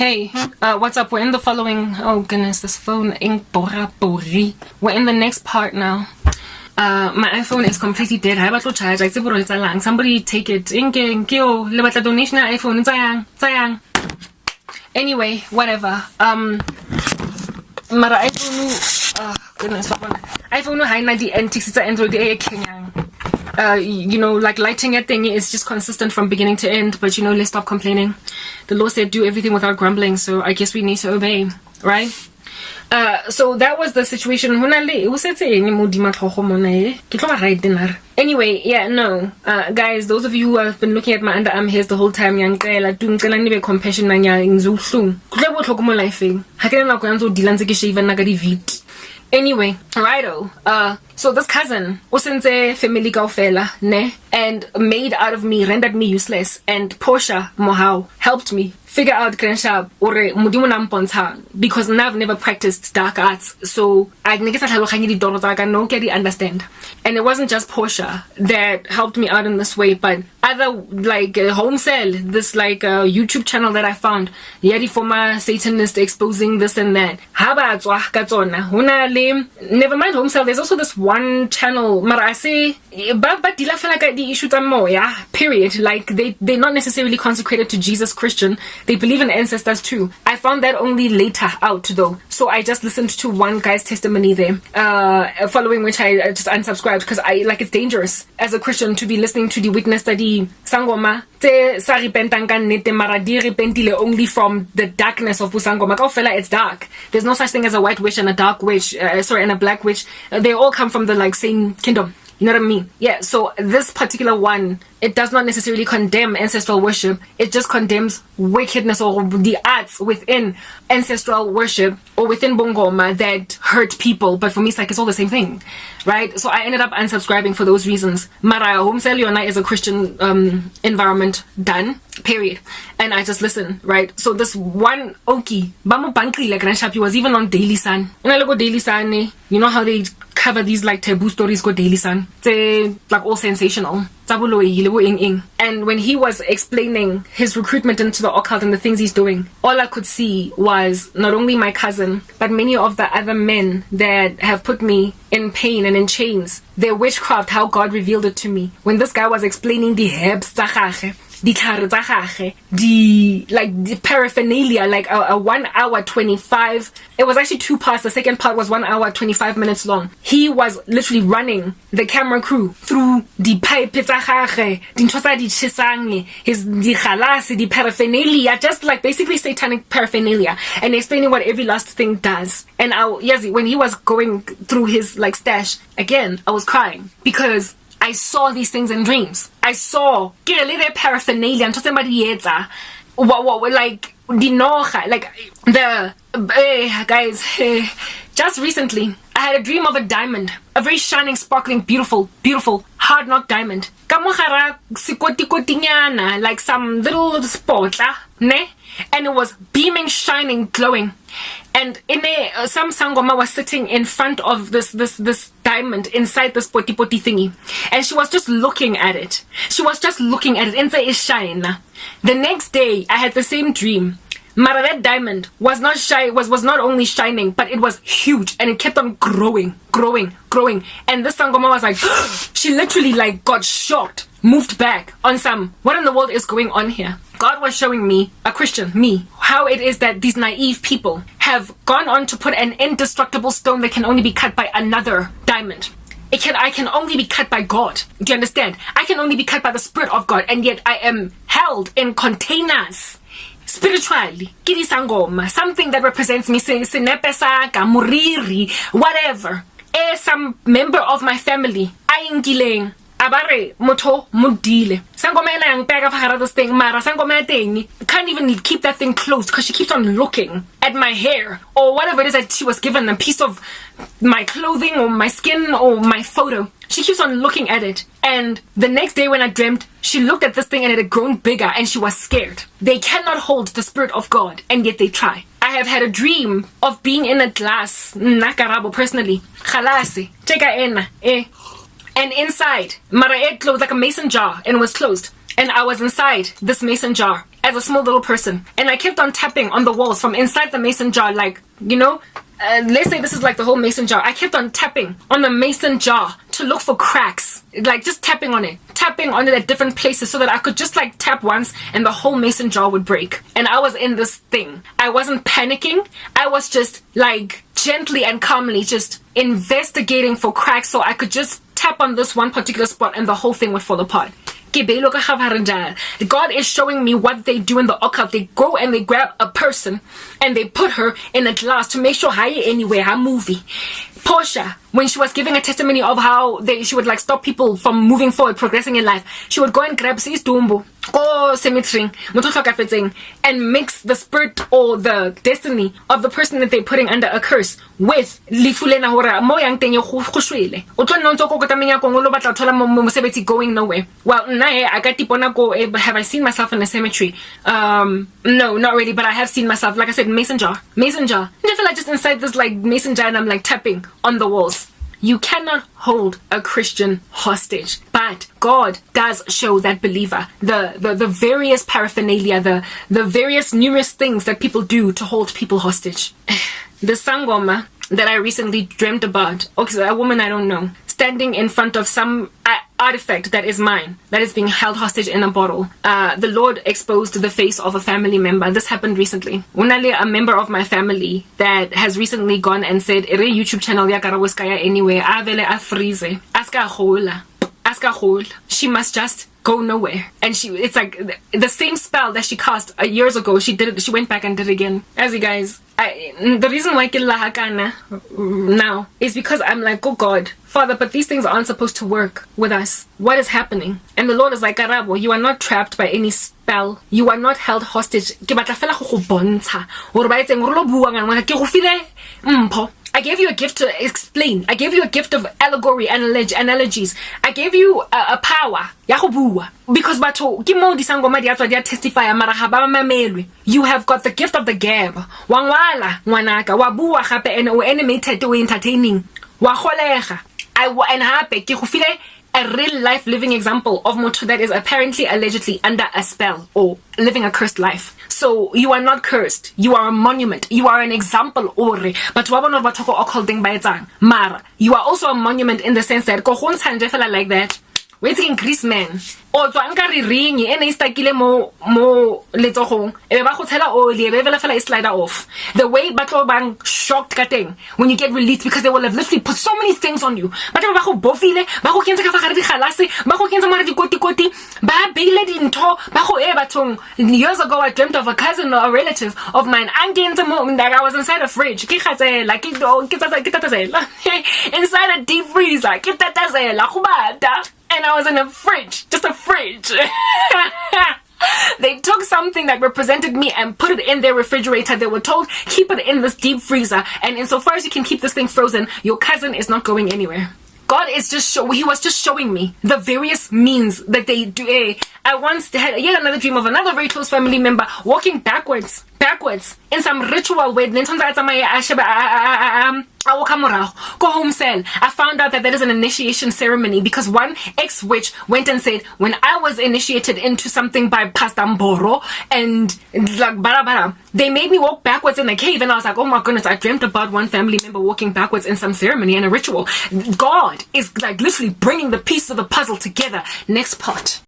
Hey, what's up? We're in the following. Oh goodness, this phone ain't bora bori. We're in the next part now. My iPhone is completely dead. I have to charge. I say, somebody take it. Donation iPhone. Sayang. Anyway, whatever. Mara iPhone. Goodness, iPhone high 90 antiques. It's Android. Like lighting a thing is just consistent from beginning to end, but let's stop complaining. The law said do everything without grumbling, so I guess we need to obey, right? So that was the situation. Anyway, yeah, no. Guys, those of you who have been looking at my underarm hairs the whole time, anyway, righto. So this cousin wasn't a family fella, ne? And made out of me, rendered me useless. And Portia Mohau helped me figure out Grandshab or Mudimunamponta because I've never practiced dark arts. So I understand. And it wasn't just Portia that helped me out in this way, but other like Home Cell, this like YouTube channel that I found, Yadi former Satanist exposing this and that. Never mind Home Cell, there's also this one channel, Marase, but the issues are more, yeah, period. Like they're not necessarily consecrated to Jesus Christian. They believe in ancestors too. I found that only later out though. So I just listened to one guy's testimony there, following which I just unsubscribed because it's dangerous as a Christian to be listening to the witness study Sangoma. Only from the darkness of Busangoma. It's dark. There's no such thing as a white witch and a dark witch, and a black witch. They all come from the same kingdom. You know what I mean? Yeah, so this particular one, it does not necessarily condemn ancestral worship. It just condemns wickedness or the arts within ancestral worship or within Bongoma that hurt people. But for me, it's all the same thing, right? So I ended up unsubscribing for those reasons. Mara Home Cell is a Christian environment done, period. And I just listen, right? So this one Oki, Bamu Bankri like Ranshapi was even on Daily Sun. And I look at Daily Sun, you know how they cover these taboo stories go Daily Sun. They're all sensational. And when he was explaining his recruitment into the occult and the things he's doing, all I could see was not only my cousin, but many of the other men that have put me in pain and in chains. Their witchcraft, how God revealed it to me. When this guy was explaining the herbs, the paraphernalia, a 1 hour 25. It was actually 2 parts. The second part was 1 hour 25 minutes long. He was literally running the camera crew through the pipe, the paraphernalia, just basically satanic paraphernalia, and explaining what every last thing does. And when he was going through his stash again, I was crying because I saw these things in dreams. I saw the paraphernalia and somebody guys. Just recently, I had a dream of a diamond, a very shining, sparkling, beautiful, hard knock diamond. Like some little spot, ne? And it was beaming, shining, glowing. And in there, some sangoma was sitting in front of this diamond inside this poti thingy, and she was just looking at it. And say, "Is shine." The next day, I had the same dream. Mara, that diamond was not was not only shining, but it was huge, and it kept on growing. And this sangoma was she literally got shocked, moved back on some, what in the world is going on here? God was showing me, a Christian, me, how it is that these naive people have gone on to put an indestructible stone that can only be cut by another diamond. I can only be cut by God. Do you understand? I can only be cut by the Spirit of God, and yet I am held in containers. Spiritually, something that represents me, whatever. Some member of my family, abare moto mudile sangoma ena yang pega fa this thing, mara sangoma teng can't even keep that thing closed because she keeps on looking at my hair or whatever it is that she was given, a piece of my clothing or my skin or my photo. She keeps on looking at it. And the next day when I dreamt, she looked at this thing and it had grown bigger and she was scared. They cannot hold the Spirit of God, and yet they try. I have had a dream of being in a glass, nakarabo personally, khalasi, cheka ena, and inside, mara it closed like a mason jar, and it was closed. And I was inside this mason jar. as a small little person. And I kept on tapping on the walls from inside the mason jar, like, you know, let's say this is like the whole mason jar. I kept on tapping on the mason jar to look for cracks, like just tapping on it at different places so that I could just like tap once and the whole mason jar would break. And I was in this thing. I wasn't panicking. I was just like gently and calmly just investigating for cracks so I could just tap on this one particular spot and the whole thing would fall apart. God is showing me what they do in the occult. They go and they grab a person and they put her in a glass to make sure anywhere her movie. Portia, when she was giving a testimony of how she would like stop people from moving forward, progressing in life, she would go and grab Dumbo, go cemetery, and mix the spirit or the destiny of the person that they're putting under a curse with lifulena hora mo yang teng go shwele o tlo nna ntse go tamenya go lo batla thola mosebetsi going nowhere. Well, I got tipona go. Have I seen myself in a cemetery? No, not really, but I have seen myself, like I said, mason jar. And I feel like just inside this like mason jar and I'm like tapping on the walls. You cannot hold a Christian hostage, but God does show that believer the various paraphernalia, the various numerous things that people do to hold people hostage. The sangoma that I recently dreamt about, okay, a woman I don't know, standing in front of some artifact that is mine, that is being held hostage in a bottle. The Lord exposed the face of a family member. This happened recently. Unale, a member of my family that has recently gone and said, "Ere YouTube channel ya karawiskaya anyway, avele a freeze. Ask her whole. She must just go nowhere." And it's like the same spell that she cast years ago. She went back and did it again. As you guys, the reason why I now is because I'm like, oh God, Father, but these things aren't supposed to work with us. What is happening? And the Lord is like, Karabo, you are not trapped by any spell. You are not held hostage. I gave you a gift to explain. I gave you a gift of allegory, analogies. I gave you a power. Because testify. You have got the gift of the gab. Wangwala, wanaka, wabua hape and animated to entertaining. Waholeha. And happy. A real life living example of Moto that is apparently allegedly under a spell or living a cursed life. So you are not cursed. You are a monument. You are an example ore. But Mara, you are also a monument in the sense that like that. Waiting Greece man. O tswankari ring ene istakile mo letsogong ebe ba go tshela oli ebe vela fela slide off. The way batho bang shocked ka teng when you get released because they will have literally put so many things on you. Batho ba go bofile ba go kenza ka fa gare di galase ba go kenza mara di koti ba beile dintho ba go bathong. Years ago I dreamt of a cousin or a relative of mine angenza mo that I was inside a fridge ke khatsela ke tatazela inside a deep freezer ke tatazela go bata. And I was in a fridge, just a fridge. They took something that represented me and put it in their refrigerator. They were told, keep it in this deep freezer. And insofar as you can keep this thing frozen, your cousin is not going anywhere. God is just he was just showing me the various means that they do. I once had yet another dream of another very close family member walking backwards in some ritual way. Go home cell. I found out that is an initiation ceremony because one ex-witch went and said, when I was initiated into something by Pastor Mboro and like bara, they made me walk backwards in the cave, and I was like, oh my goodness, I dreamt about one family member walking backwards in some ceremony and a ritual. God is like literally bringing the pieces of the puzzle together. Next part.